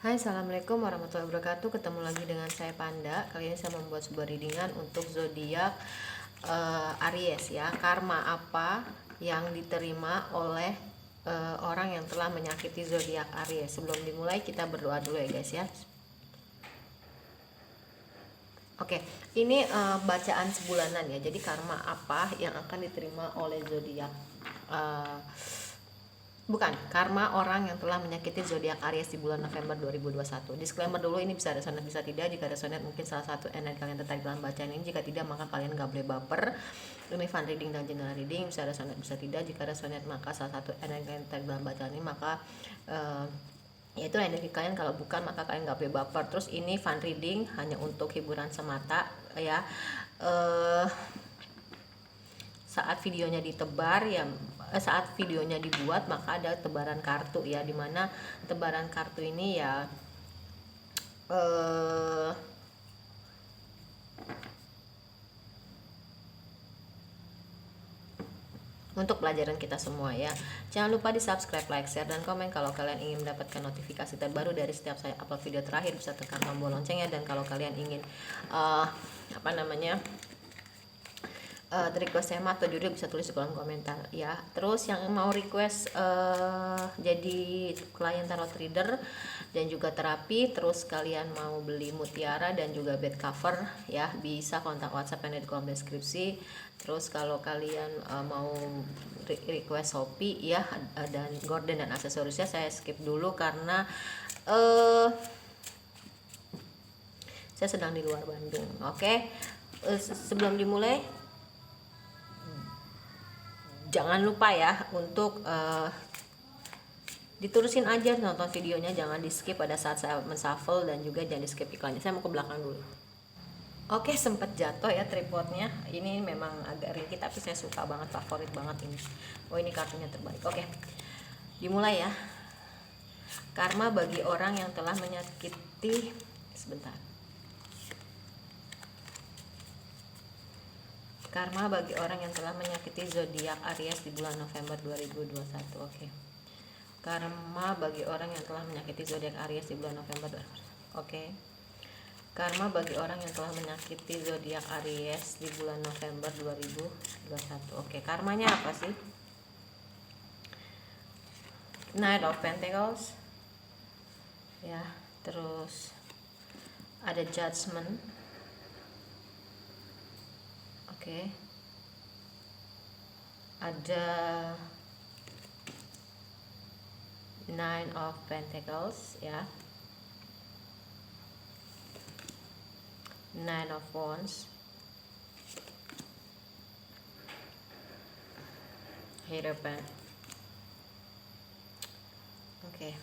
Hai, assalamualaikum warahmatullahi wabarakatuh. Ketemu lagi dengan saya Panda. Kali ini saya membuat sebuah readingan untuk zodiak Aries ya. Karma apa yang diterima oleh orang yang telah menyakiti zodiak Aries? Sebelum dimulai kita berdoa dulu ya guys ya. Oke, ini bacaan sebulanan ya. Jadi karma apa yang akan diterima oleh zodiak bukan, karma orang yang telah menyakiti zodiak Aries di bulan November 2021. Disclaimer dulu, ini bisa resonate bisa tidak. Jika resonate mungkin salah satu energi kalian tertarik dalam bacaan ini. Jika tidak maka kalian gak boleh baper. Ini fun reading dan general reading, bisa resonate bisa tidak. Jika resonate maka salah satu energi kalian tertarik dalam bacaan ini, maka yaitu energi kalian. Kalau bukan maka kalian gak boleh baper. Terus ini fun reading, hanya untuk hiburan semata ya. Saat videonya ditebar ya, saat videonya dibuat maka ada tebaran kartu ya, dimana tebaran kartu ini ya untuk pelajaran kita semua ya. Jangan lupa di subscribe, like, share, dan komen. Kalau kalian ingin mendapatkan notifikasi terbaru dari setiap saya upload video terakhir, bisa tekan tombol loncengnya. Dan kalau kalian ingin request tema atau judul bisa tulis di kolom komentar ya. Terus yang mau request jadi klien tarot reader dan juga terapi, terus kalian mau beli mutiara dan juga bed cover ya, bisa kontak WhatsApp yang ada di kolom deskripsi. Terus kalau kalian mau request Shopee ya, dan gorden dan aksesorisnya saya skip dulu karena saya sedang di luar Bandung. Oke. Sebelum dimulai, jangan lupa ya untuk diterusin aja nonton videonya, jangan di skip pada saat saya menshuffle, dan juga jangan di skip iklannya. Saya mau ke belakang dulu. Oke, sempat jatuh ya tripodnya. Ini memang agak ringkih tapi saya suka banget, favorit banget ini. Oh, ini kartunya terbaik. Oke, dimulai ya. Karma bagi orang yang telah menyakiti, sebentar. Karma bagi orang yang telah menyakiti zodiak Aries di bulan November 2021. Oke. Karma bagi orang yang telah menyakiti zodiak Aries di bulan November 2021. Oke. Karma bagi orang yang telah menyakiti zodiak Aries di bulan November 2021. Oke, karmanya apa sih? Knight of Pentacles. Ya, terus ada Judgment. Oke. Ada Nine of Pentacles ya. Nine of Wands. Hierophant. Oke.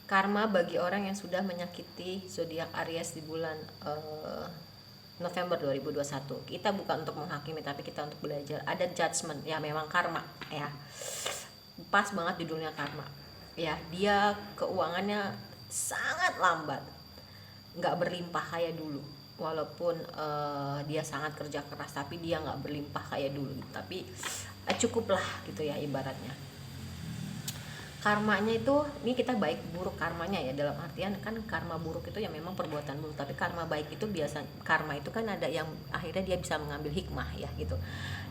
Karma bagi orang yang sudah menyakiti zodiak Aries di bulan November 2021. Kita bukan untuk menghakimi tapi kita untuk belajar. Ada Judgment ya, memang karma ya. Pas banget di dunia karma ya. Dia keuangannya sangat lambat, nggak berlimpah kayak dulu. Walaupun dia sangat kerja keras, tapi dia nggak berlimpah kayak dulu gitu. Tapi cukup lah gitu ya ibaratnya. Karmanya itu, ini kita baik buruk karmanya ya, dalam artian kan karma buruk itu ya memang perbuatan buruk, tapi karma baik itu biasa, karma itu kan ada yang akhirnya dia bisa mengambil hikmah ya gitu.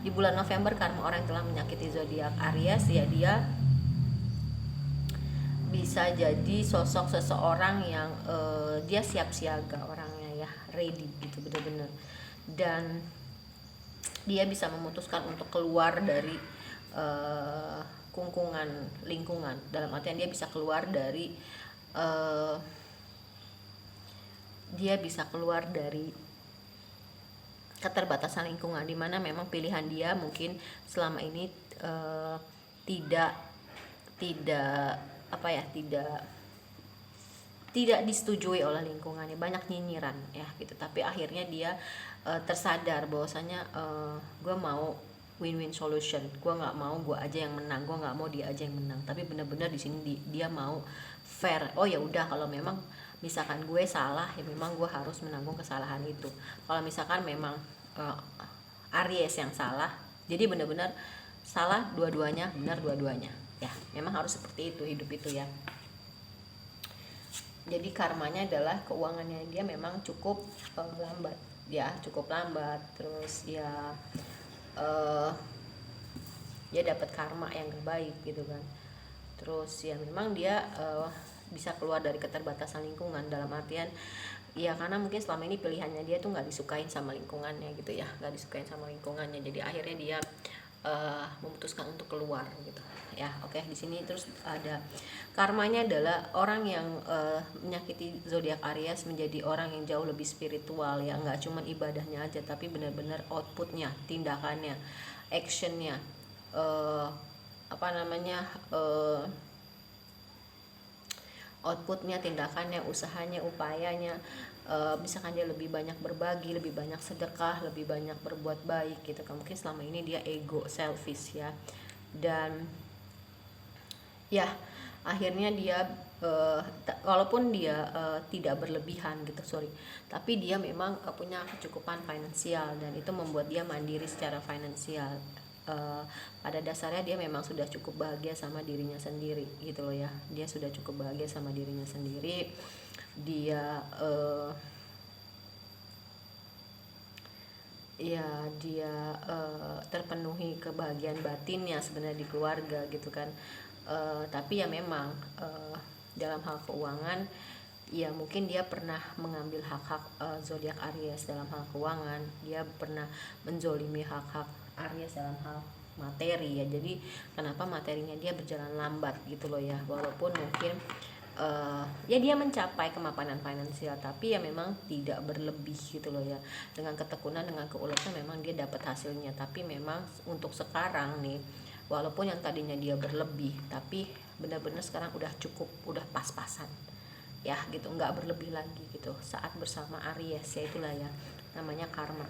Di bulan November, karma orang yang telah menyakiti zodiak Aries ya, dia bisa jadi sosok seseorang yang dia siap siaga orangnya ya, ready gitu bener-bener. Dan dia bisa memutuskan untuk keluar dari kungkungan lingkungan, dalam artian dia bisa keluar dari keterbatasan lingkungan, dimana memang pilihan dia mungkin selama ini tidak disetujui oleh lingkungannya, banyak nyinyiran ya gitu. Tapi akhirnya dia tersadar bahwasanya gue mau win-win solution, gue nggak mau gue aja yang menang, gue nggak mau dia aja yang menang, tapi benar-benar di sini dia mau fair. Oh ya udah, kalau memang misalkan gue salah ya memang gue harus menanggung kesalahan itu. Kalau misalkan memang Aries yang salah, jadi benar-benar salah dua-duanya, benar dua-duanya ya. Memang harus seperti itu hidup itu ya. Jadi karmanya adalah keuangannya dia memang cukup lambat ya, cukup lambat. Terus ya dia dapat karma yang gak baik gitu kan. Terus ya memang dia bisa keluar dari keterbatasan lingkungan, dalam artian ya karena mungkin selama ini pilihannya dia tuh nggak disukain sama lingkungannya gitu ya, nggak disukain sama lingkungannya, jadi akhirnya dia memutuskan untuk keluar gitu ya. Oke, di sini terus ada karmanya adalah orang yang menyakiti zodiak Aries menjadi orang yang jauh lebih spiritual ya, nggak cuman ibadahnya aja tapi benar-benar outputnya, tindakannya, actionnya, apa namanya, outputnya, tindakannya, usahanya, upayanya. Misalkan dia lebih banyak berbagi, lebih banyak sedekah, lebih banyak berbuat baik gitu kan. Mungkin selama ini dia ego, selfish ya, dan ya akhirnya dia walaupun dia tidak berlebihan gitu, tapi dia memang punya kecukupan finansial, dan itu membuat dia mandiri secara finansial. Pada dasarnya dia memang sudah cukup bahagia sama dirinya sendiri gitu loh ya, dia sudah cukup bahagia sama dirinya sendiri. Dia terpenuhi kebahagiaan batinnya sebenarnya di keluarga gitu kan. Tapi ya memang dalam hal keuangan ya mungkin dia pernah mengambil hak-hak zodiak Aries dalam hal keuangan, dia pernah menzolimi hak-hak Aries dalam hal materi ya. Jadi kenapa materinya dia berjalan lambat gitu loh ya, walaupun mungkin ya dia mencapai kemapanan finansial, tapi ya memang tidak berlebih gitu loh ya. Dengan ketekunan, dengan keuletan memang dia dapat hasilnya, tapi memang untuk sekarang nih, walaupun yang tadinya dia berlebih, tapi benar-benar sekarang udah cukup, udah pas-pasan ya gitu, nggak berlebih lagi gitu saat bersama Aries ya. Itulah ya namanya karma.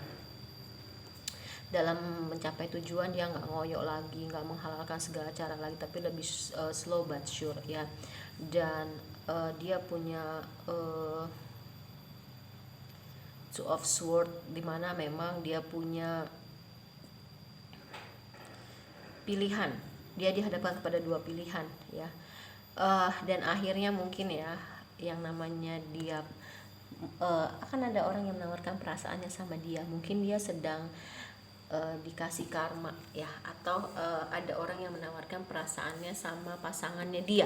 Dalam mencapai tujuan dia nggak ngoyo lagi, nggak menghalalkan segala cara lagi, tapi lebih slow but sure ya. Dan dia punya Two of Sword, dimana memang dia punya pilihan, dia dihadapkan kepada dua pilihan ya. Dan akhirnya mungkin ya yang namanya dia akan ada orang yang menawarkan perasaannya sama dia, mungkin dia sedang dikasih karma ya, atau ada orang yang menawarkan perasaannya sama pasangannya dia,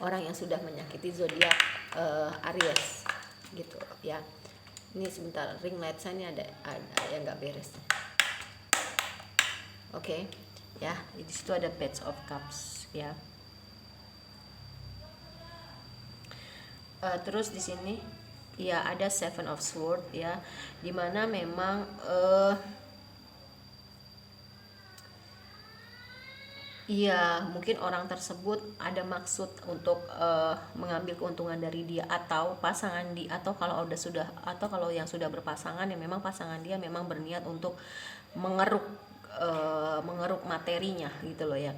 orang yang sudah menyakiti zodiak Aries gitu ya. Ini sebentar, ring light saya ini ada yang nggak beres. Oke. Ya, di situ ada Page of Cups ya. Terus di sini ya ada Seven of Swords ya, dimana memang iya mungkin orang tersebut ada maksud untuk mengambil keuntungan dari dia, atau pasangan dia, atau kalau yang sudah berpasangan ya memang pasangan dia memang berniat untuk mengeruk materinya gitu loh ya.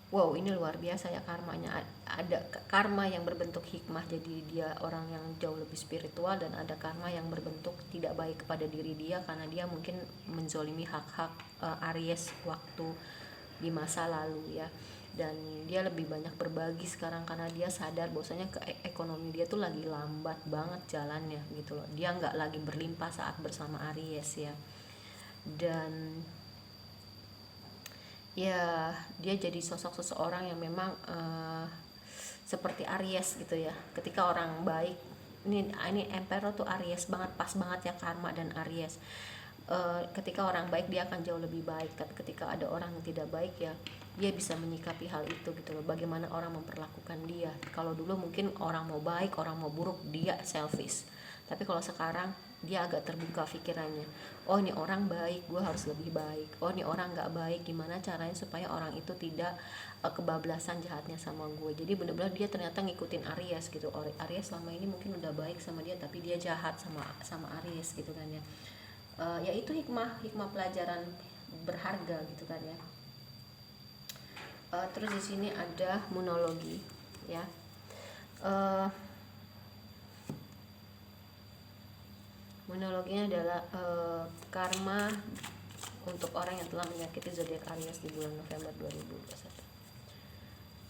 Wow, ini luar biasa ya karmanya. Ada karma yang berbentuk hikmah, jadi dia orang yang jauh lebih spiritual, dan ada karma yang berbentuk tidak baik kepada diri dia karena dia mungkin menzolimi hak-hak Aries waktu di masa lalu ya. Dan dia lebih banyak berbagi sekarang karena dia sadar bahwasanya ekonomi dia tuh lagi lambat banget jalannya gitu loh. Dia nggak lagi berlimpah saat bersama Aries ya. Dan ya dia jadi sosok seseorang yang memang seperti Aries gitu ya. Ketika orang baik, ini Emperor tuh Aries banget, pas banget ya karma dan Aries. Ketika orang baik dia akan jauh lebih baik, tapi ketika ada orang yang tidak baik ya dia bisa menyikapi hal itu gitu loh, bagaimana orang memperlakukan dia. Kalau dulu mungkin orang mau baik, orang mau buruk, dia selfish, tapi kalau sekarang dia agak terbuka pikirannya. Oh ini orang baik, gue harus lebih baik. Oh ini orang gak baik, gimana caranya supaya orang itu tidak kebablasan jahatnya sama gue. Jadi benar-benar dia ternyata ngikutin Aries gitu. Aries selama ini mungkin udah baik sama dia, tapi dia jahat sama Aries gitu kan ya. Ya itu hikmah pelajaran berharga gitu kan ya. Terus di sini ada monologi ya. Monologinya adalah karma untuk orang yang telah menyakiti zodiak Aries di bulan November 2021.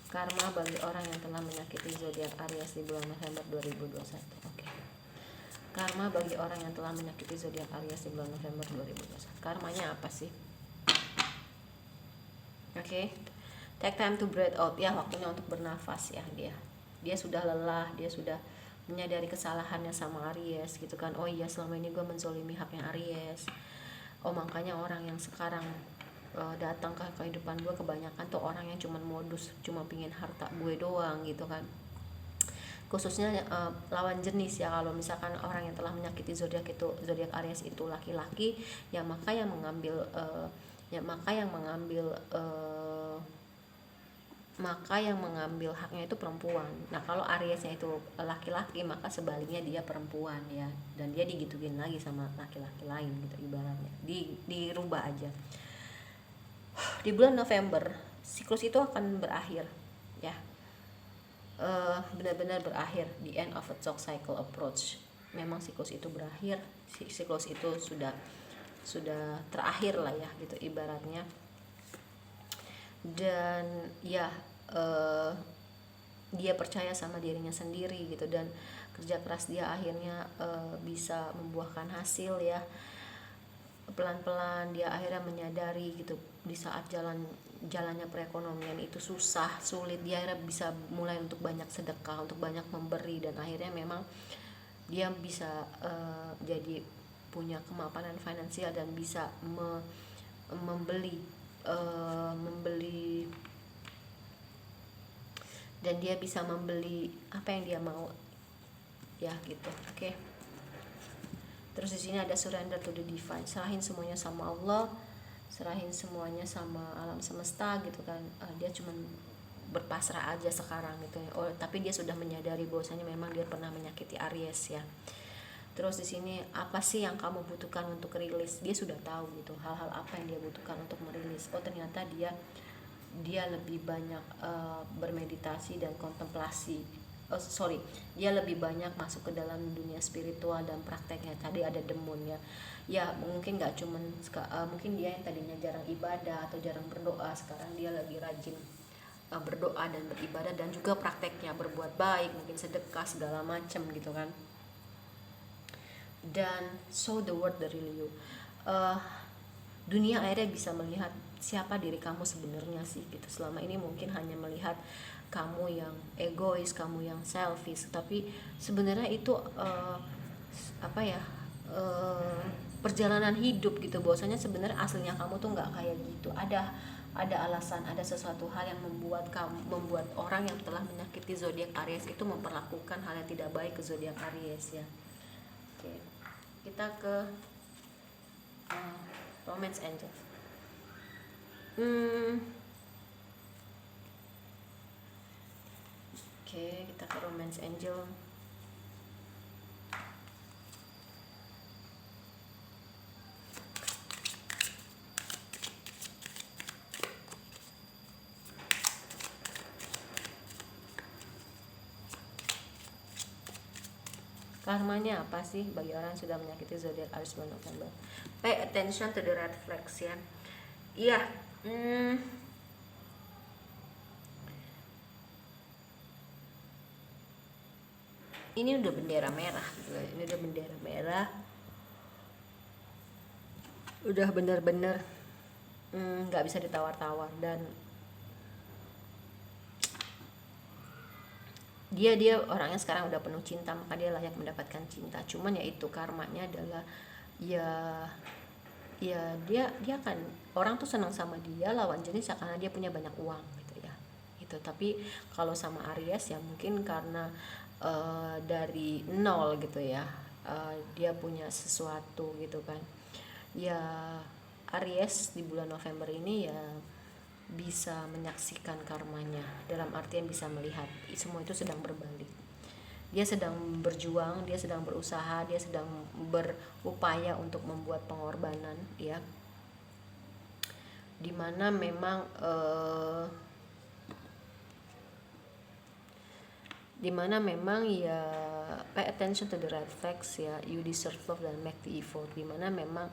Karma bagi orang yang telah menyakiti zodiak Aries di bulan November 2021. Oke. Karma bagi orang yang telah menyakiti zodiak Aries di bulan November 2021. Karmanya apa sih? Oke. Take time to breathe out. Ya, waktunya untuk bernafas ya dia. Dia sudah lelah, dia sudah menyadari kesalahannya sama Aries gitu kan. Oh iya, selama ini gue menzolimi haknya Aries. Oh, makanya orang yang sekarang datang ke kehidupan gue kebanyakan tuh orang yang cuman modus, cuma pingin harta gue doang gitu kan. Khususnya lawan jenis ya, kalau misalkan orang yang telah menyakiti zodiak Aries itu laki-laki, ya maka yang mengambil haknya itu perempuan. Nah, kalau Ariesnya itu laki-laki, maka sebaliknya dia perempuan ya, dan dia digituin lagi sama laki-laki lain gitu ibaratnya. Dirubah aja. Di bulan November siklus itu akan berakhir ya, benar-benar berakhir. The end of a clock cycle approach. Memang siklus itu berakhir, siklus itu sudah terakhir lah ya gitu ibaratnya. Dan ya dia percaya sama dirinya sendiri gitu, dan kerja keras dia akhirnya bisa membuahkan hasil ya. Pelan-pelan dia akhirnya menyadari gitu, di saat jalannya perekonomian itu sulit, dia akhirnya bisa mulai untuk banyak sedekah, untuk banyak memberi, dan akhirnya memang dia bisa jadi punya kemapanan finansial dan bisa membeli dan dia bisa membeli apa yang dia mau ya gitu. Oke. Terus di sini ada surrender to the divine, serahin semuanya sama Allah, serahin semuanya sama alam semesta gitu kan. Dia cuman berpasrah aja sekarang gitu ya. Oh, tapi dia sudah menyadari bahwasanya memang dia pernah menyakiti Aries ya. Terus di sini apa sih yang kamu butuhkan untuk rilis? Dia sudah tahu gitu hal-hal apa yang dia butuhkan untuk merilis. Oh, ternyata dia lebih banyak bermeditasi dan kontemplasi. Dia lebih banyak masuk ke dalam dunia spiritual dan prakteknya. Tadi ada demun ya mungkin nggak cuman mungkin dia yang tadinya jarang ibadah atau jarang berdoa, sekarang dia lebih rajin berdoa dan beribadah, dan juga prakteknya berbuat baik, mungkin sedekah segala macam gitu kan. Dan show the world the real you. Dunia akhirnya bisa melihat siapa diri kamu sebenarnya sih gitu. Selama ini mungkin hanya melihat kamu yang egois, kamu yang selfish, tapi sebenarnya itu perjalanan hidup gitu. Bahwasanya sebenarnya aslinya kamu tuh nggak kayak gitu. Ada alasan, ada sesuatu hal yang membuat orang yang telah menyakiti zodiak Aries itu memperlakukan hal yang tidak baik ke zodiak Aries ya. Oke. Kita ke Romance Angel. Oke, kita ke Romance Angel. Karmanya apa sih bagi orang yang sudah menyakiti zodiak Aries bulan November? Pay attention to the red flags ya. Iya. Ini udah bendera merah gitu. Ini udah bendera merah. Udah bener-bener nggak bisa ditawar-tawar, dan dia orangnya sekarang udah penuh cinta, maka dia layak mendapatkan cinta. Cuman ya itu karmanya adalah ya dia kan, orang tuh senang sama dia lawan jenis ya karena dia punya banyak uang gitu ya itu. Tapi kalau sama Aries ya mungkin karena dari nol gitu ya, dia punya sesuatu gitu kan ya. Aries di bulan November ini ya bisa menyaksikan karmanya, dalam artian bisa melihat semua itu sedang berbalik. Dia sedang berjuang, dia sedang berusaha, dia sedang berupaya untuk membuat pengorbanan ya, dimana memang ya pay attention to the red flags ya, you deserve love dan make the effort. Dimana memang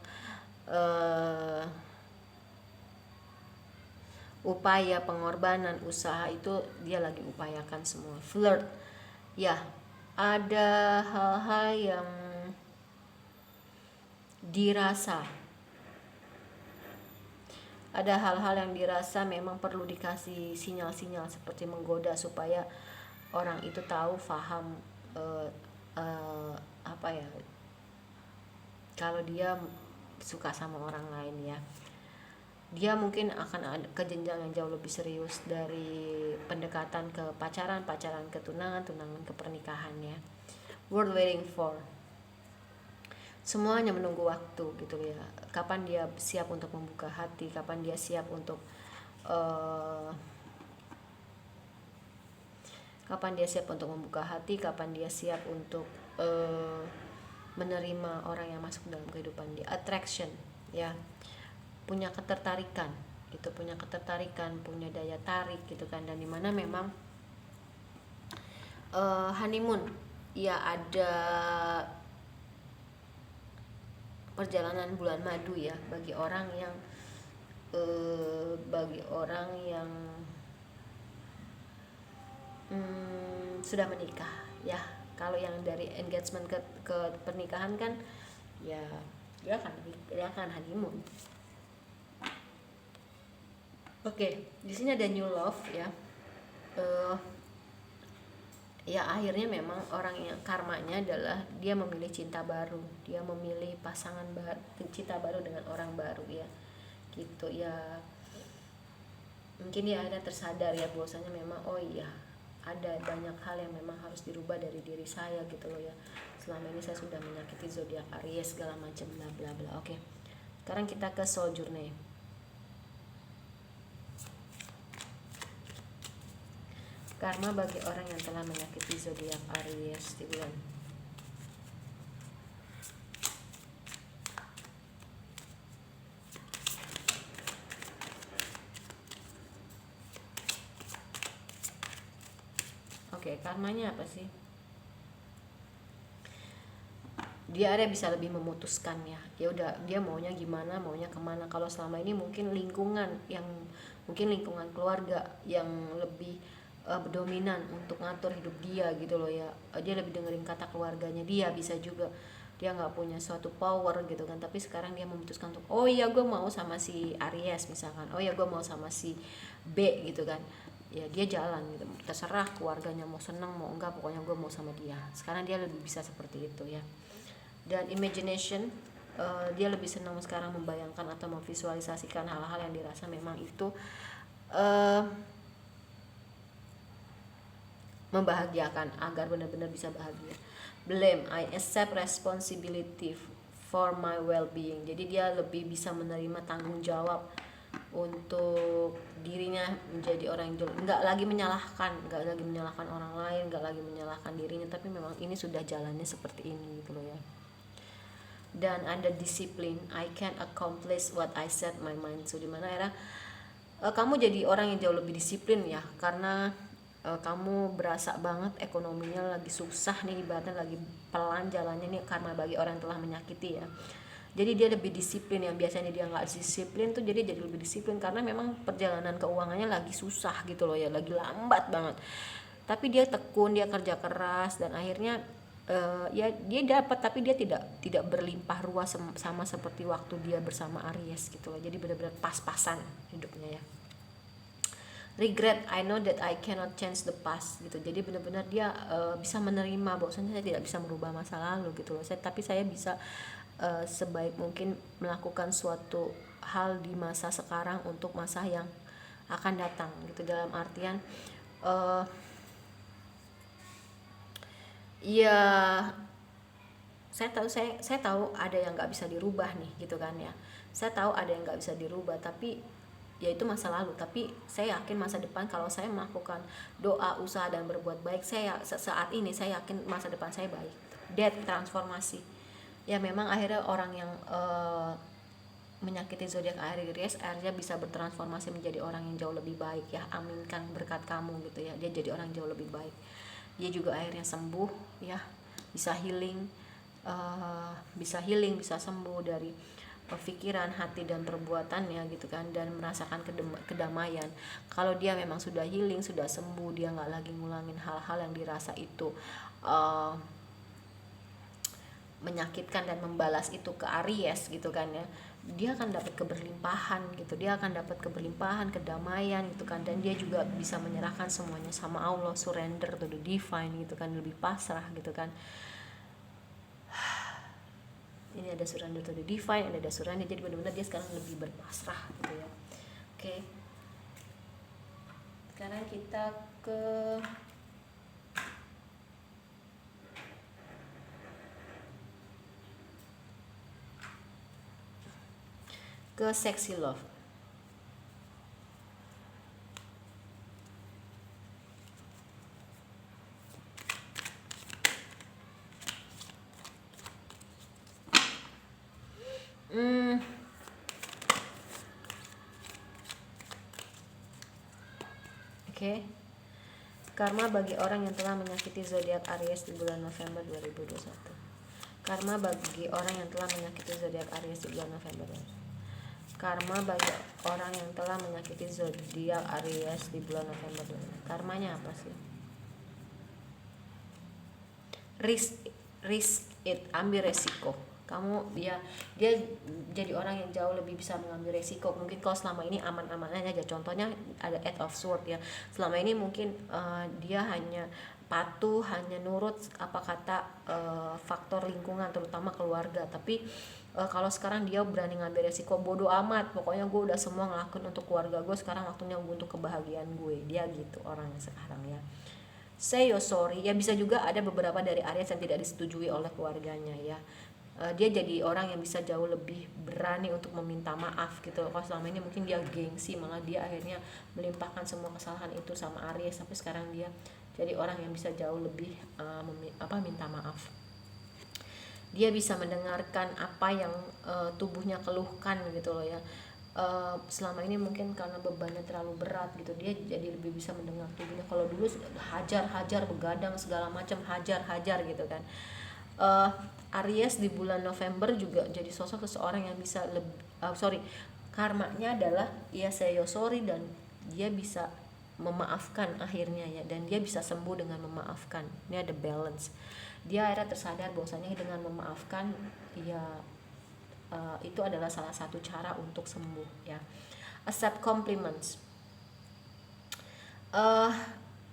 upaya, pengorbanan, usaha itu dia lagi upayakan semua. Flirt, ya ada hal-hal yang dirasa, memang perlu dikasih sinyal-sinyal seperti menggoda supaya orang itu tahu, paham apa ya, kalau dia suka sama orang lain ya. Dia mungkin akan ada ke jenjang yang jauh lebih serius, dari pendekatan ke pacaran, pacaran ke tunangan, tunangan ke pernikahan ya. Worth waiting for. Semuanya menunggu waktu gitu ya. Kapan dia siap untuk membuka hati, kapan dia siap untuk membuka hati, kapan dia siap untuk menerima orang yang masuk dalam kehidupan dia. Attraction ya, punya ketertarikan gitu, punya daya tarik gitu kan. Dan dimana memang honeymoon ya, ada perjalanan bulan madu ya bagi orang yang sudah menikah ya. Kalau yang dari engagement ke pernikahan kan ya dia akan honeymoon. Oke, di sini ada new love ya. Ya akhirnya memang orang yang karmanya adalah dia memilih cinta baru, dia memilih pasangan baru, cinta baru dengan orang baru ya, gitu ya. Mungkin dia ada tersadar ya bahwasanya memang oh iya, ada banyak hal yang memang harus dirubah dari diri saya gitu loh ya. Selama ini saya sudah menyakiti zodiak Aries segala macam bla bla bla. Oke. Sekarang kita ke soul journey. Karma bagi orang yang telah menyakiti zodiak Aries di bulan karmanya apa sih? Dia ada bisa lebih memutuskan ya. Ya udah, dia maunya gimana, maunya kemana. Kalau selama ini mungkin lingkungan keluarga yang lebih dominan untuk ngatur hidup dia gitu loh ya. Dia lebih dengerin kata keluarganya dia, bisa juga dia nggak punya suatu power gitu kan. Tapi sekarang dia memutuskan untuk oh iya gue mau sama si Aries misalkan, oh iya gue mau sama si B gitu kan. Ya dia jalan gitu, terserah keluarganya mau senang mau enggak, pokoknya gue mau sama dia. Sekarang dia lebih bisa seperti itu ya. Dan imagination, dia lebih senang sekarang membayangkan atau memvisualisasikan hal-hal yang dirasa memang itu membahagiakan agar benar-benar bisa bahagia. Blame, I accept responsibility for my well-being. Jadi dia lebih bisa menerima tanggung jawab untuk dirinya, menjadi orang yang nggak lagi menyalahkan orang lain, nggak lagi menyalahkan dirinya, tapi memang ini sudah jalannya seperti ini gitu loh ya. Dan ada disiplin, I can accomplish what I set my mind to, dimana era kamu jadi orang yang jauh lebih disiplin ya, karena kamu berasa banget ekonominya lagi susah nih, ibaratnya lagi pelan jalannya nih, karma bagi orang yang telah menyakiti ya. Jadi dia lebih disiplin, yang biasanya dia nggak disiplin tuh jadi lebih disiplin, karena memang perjalanan keuangannya lagi susah gitu loh ya, lagi lambat banget. Tapi dia tekun, dia kerja keras, dan akhirnya ya dia dapat, tapi dia tidak berlimpah ruah sama seperti waktu dia bersama Aries gitu loh. Jadi benar-benar pas-pasan hidupnya ya. Regret, I know that I cannot change the past gitu. Jadi benar-benar dia bisa menerima bahwasanya saya tidak bisa merubah masa lalu gitu loh. Tapi saya bisa sebaik mungkin melakukan suatu hal di masa sekarang untuk masa yang akan datang gitu. Dalam artian ya saya tahu ada yang nggak bisa dirubah nih gitu kan ya. Saya tahu ada yang nggak bisa dirubah, tapi ya itu masa lalu. Tapi saya yakin masa depan kalau saya melakukan doa, usaha, dan berbuat baik, saat ini saya yakin masa depan saya baik. Transformasi ya, memang akhirnya orang yang menyakiti zodiak Aries akhirnya bisa bertransformasi menjadi orang yang jauh lebih baik ya. Aminkan berkat kamu gitu ya, dia jadi orang jauh lebih baik. Dia juga akhirnya sembuh ya, bisa healing, bisa sembuh dari pikiran, hati dan perbuatannya gitu kan, dan merasakan kedamaian. Kalau dia memang sudah healing, sudah sembuh, dia nggak lagi ngulangin hal-hal yang dirasa itu menyakitkan dan membalas itu ke Aries gitu kan ya, dia akan dapat keberlimpahan gitu, dia akan dapat keberlimpahan, kedamaian gitu kan, dan dia juga bisa menyerahkan semuanya sama Allah, surrender to the divine gitu kan, lebih pasrah gitu kan. Ini ada surrender to the divine, ada surrender, jadi benar-benar dia sekarang lebih berpasrah gitu ya. Oke. Sekarang kita ke sexy love. Oke. Karma bagi orang yang telah menyakiti zodiak Aries di bulan November 2021. Karma bagi orang yang telah menyakiti zodiak Aries di bulan November. Karma bagi orang yang telah menyakiti zodiak Aries di bulan November. Karmanya apa sih? Risk it, ambil resiko. Kamu dia jadi orang yang jauh lebih bisa mengambil resiko. Mungkin kalau selama ini aman-aman aja, contohnya ada Eight of Swords ya, selama ini mungkin dia hanya patuh, hanya nurut apa kata faktor lingkungan, terutama keluarga. Tapi kalau sekarang dia berani ngambil resiko, bodoh amat, pokoknya gue udah semua ngelakuin untuk keluarga gue, sekarang waktunya gue untuk kebahagiaan gue. Dia gitu orangnya sekarang ya. Say you're sorry ya, bisa juga ada beberapa dari Aries yang tidak disetujui oleh keluarganya ya. Dia jadi orang yang bisa jauh lebih berani untuk meminta maaf gitu. Kalau selama ini mungkin dia gengsi, malah dia akhirnya melimpahkan semua kesalahan itu sama Aries, tapi sekarang dia jadi orang yang bisa jauh lebih minta maaf. Dia bisa mendengarkan apa yang tubuhnya keluhkan gitu loh ya. Selama ini mungkin karena bebannya terlalu berat gitu, dia jadi lebih bisa mendengar tubuhnya. Kalau dulu hajar begadang segala macam, hajar gitu kan. Aries di bulan November juga jadi sosok seseorang yang bisa karmanya adalah ya say sorry, dan dia bisa memaafkan akhirnya ya, dan dia bisa sembuh dengan memaafkan. Ini ada balance. Dia akhirnya tersadar bahwasanya dengan memaafkan ya itu adalah salah satu cara untuk sembuh ya. Accept compliments.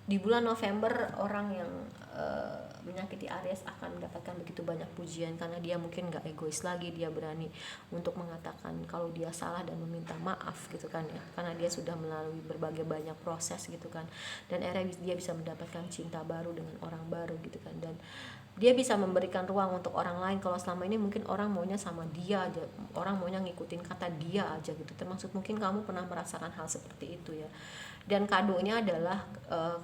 Di bulan November orang yang menyakiti Aries akan mendapatkan begitu banyak pujian, karena dia mungkin gak egois lagi, dia berani untuk mengatakan kalau dia salah dan meminta maaf gitu kan ya, karena dia sudah melalui berbagai banyak proses gitu kan, dan akhirnya dia bisa mendapatkan cinta baru dengan orang baru gitu kan, dan dia bisa memberikan ruang untuk orang lain. Kalau selama ini mungkin orang maunya sama dia aja, orang maunya ngikutin kata dia aja gitu, termasuk mungkin kamu pernah merasakan hal seperti itu ya. Dan kadonya adalah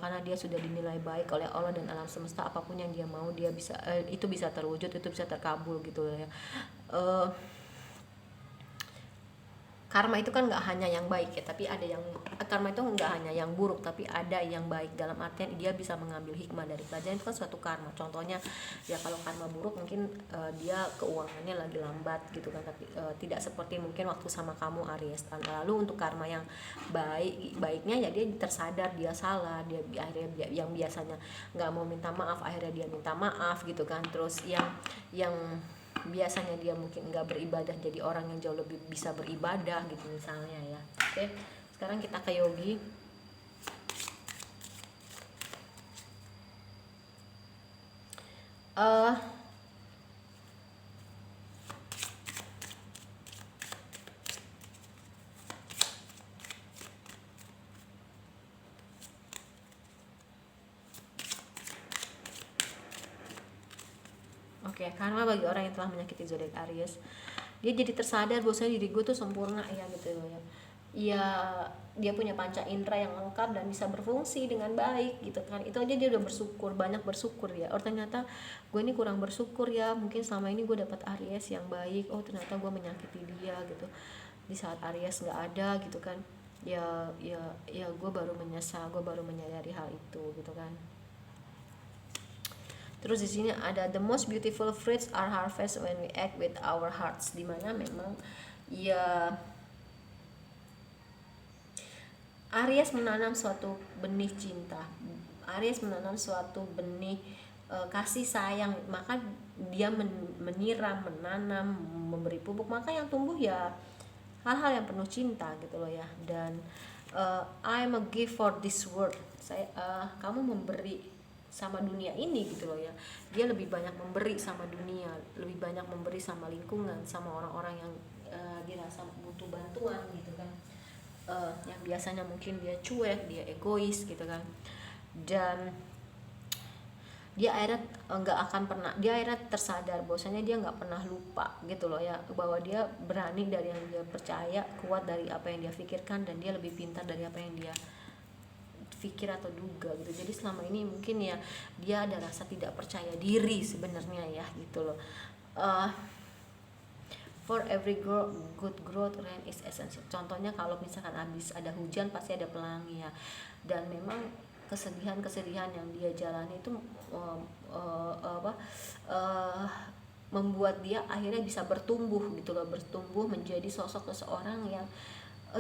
karena dia sudah dinilai baik oleh Allah dan alam semesta, apapun yang dia mau dia bisa itu bisa terwujud, itu bisa terkabul gitu ya. Karma itu kan nggak hanya yang baik ya, tapi ada yang karma itu nggak hanya yang buruk, tapi ada yang baik, dalam artian dia bisa mengambil hikmah dari pelajaran, itu kan suatu karma. Contohnya ya kalau karma buruk mungkin dia keuangannya lagi lambat gitu kan, tapi tidak seperti mungkin waktu sama kamu Aries. Lalu untuk karma yang baiknya ya dia tersadar dia salah, dia akhirnya yang biasanya nggak mau minta maaf akhirnya dia minta maaf gitu kan. Terus yang biasanya dia mungkin nggak beribadah jadi orang yang jauh lebih bisa beribadah gitu misalnya ya. Oke, sekarang kita ke Yogi. Oke, karma bagi orang yang telah menyakiti zodiak Aries, dia jadi tersadar bahwasanya diri gue tuh sempurna ya gitu ya. Ya dia punya panca indera yang lengkap dan bisa berfungsi dengan baik gitu kan. Itu aja dia udah bersyukur, banyak bersyukur ya. Oh ternyata gue ini kurang bersyukur ya, mungkin selama ini gue dapat Aries yang baik, oh ternyata gue menyakiti dia gitu di saat Aries nggak ada gitu kan. Ya gue baru menyesal, gue baru menyadari hal itu gitu kan. Terus di sini ada the most beautiful fruits are harvest when we act with our hearts, dimana memang ya Aries menanam suatu benih cinta, Aries menanam suatu benih kasih sayang, maka dia menyiram, menanam, memberi pupuk, maka yang tumbuh ya hal-hal yang penuh cinta gitu loh ya. Dan I'm a gift for this world, kamu memberi sama dunia ini gitu loh ya. Dia lebih banyak memberi sama dunia, lebih banyak memberi sama lingkungan, sama orang-orang yang dirasa butuh bantuan gitu kan. Yang biasanya mungkin dia cuek, dia egois gitu kan. Dan dia akhirnya dia akhirnya tersadar bahwasanya dia nggak pernah lupa gitu loh ya, bahwa dia berani dari yang dia percaya, kuat dari apa yang dia pikirkan, dan dia lebih pintar dari apa yang dia pikir atau duga gitu. Jadi selama ini mungkin ya dia ada rasa tidak percaya diri sebenarnya ya gitu loh. For every good growth, rain is essential. Contohnya kalau misalkan habis ada hujan pasti ada pelangi ya. Dan memang kesedihan yang dia jalani itu membuat dia akhirnya bisa bertumbuh gitu loh, bertumbuh menjadi sosok seseorang yang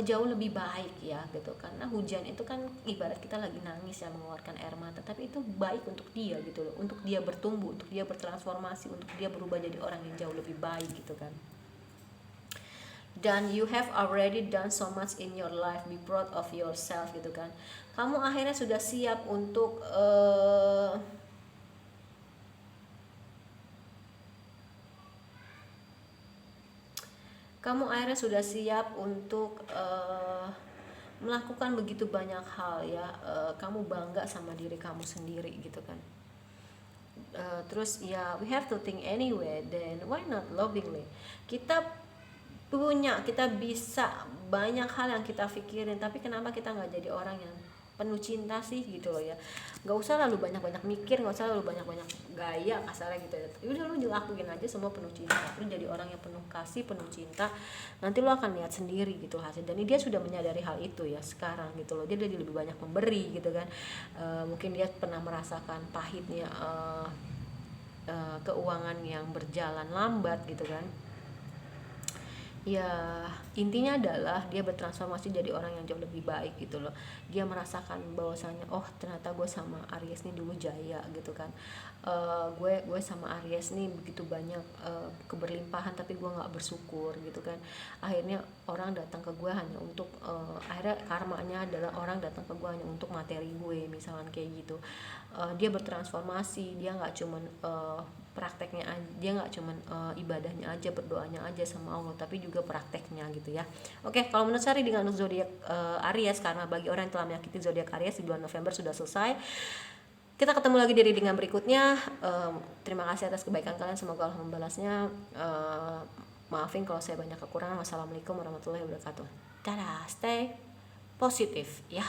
jauh lebih baik ya gitu. Karena hujan itu kan ibarat kita lagi nangis ya, mengeluarkan air mata, tapi itu baik untuk dia gitu loh, untuk dia bertumbuh, untuk dia bertransformasi, untuk dia berubah jadi orang yang jauh lebih baik gitu kan. Dan you have already done so much in your life, be proud of yourself gitu kan. Kamu akhirnya sudah siap untuk melakukan begitu banyak hal ya. Kamu bangga sama diri kamu sendiri gitu kan. Terus ya we have to think anyway, then why not lovingly. Kita bisa banyak hal yang kita pikirin, tapi kenapa kita nggak jadi orang yang penuh cinta sih gitu loh ya. Nggak usah lalu banyak-banyak mikir, nggak usah lalu banyak-banyak gaya kasarnya gitu ya. Udah lu lakuin aja semua penuh cinta, lu jadi orang yang penuh kasih, penuh cinta, nanti lu akan lihat sendiri gitu hasil. Dan dia sudah menyadari hal itu ya sekarang gitu loh. Dia lebih banyak memberi gitu kan. Mungkin dia pernah merasakan pahitnya keuangan yang berjalan lambat gitu kan. Ya intinya adalah dia bertransformasi jadi orang yang jauh lebih baik gitu loh. Dia merasakan bahwasannya oh ternyata gue sama Aries nih dulu jaya gitu kan. Gue sama Aries nih begitu banyak keberlimpahan, tapi gue nggak bersyukur gitu kan. Akhirnya orang datang ke gue hanya untuk akhirnya karmanya adalah orang datang ke gue hanya untuk materi gue misalkan kayak gitu. Dia bertransformasi, dia nggak cuman prakteknya, dia nggak cuman ibadahnya aja, berdoanya aja sama Allah, tapi juga prakteknya gitu ya. Oke, kalau menurut saya dengan zodiak Aries, karena bagi orang yang telah menyakiti zodiak Aries di bulan November sudah selesai. Kita ketemu lagi di readingan berikutnya. Terima kasih atas kebaikan kalian, semoga Allah membalasnya. Maafin kalau saya banyak kekurangan. Wassalamualaikum warahmatullahi wabarakatuh. Dadah, stay positif ya.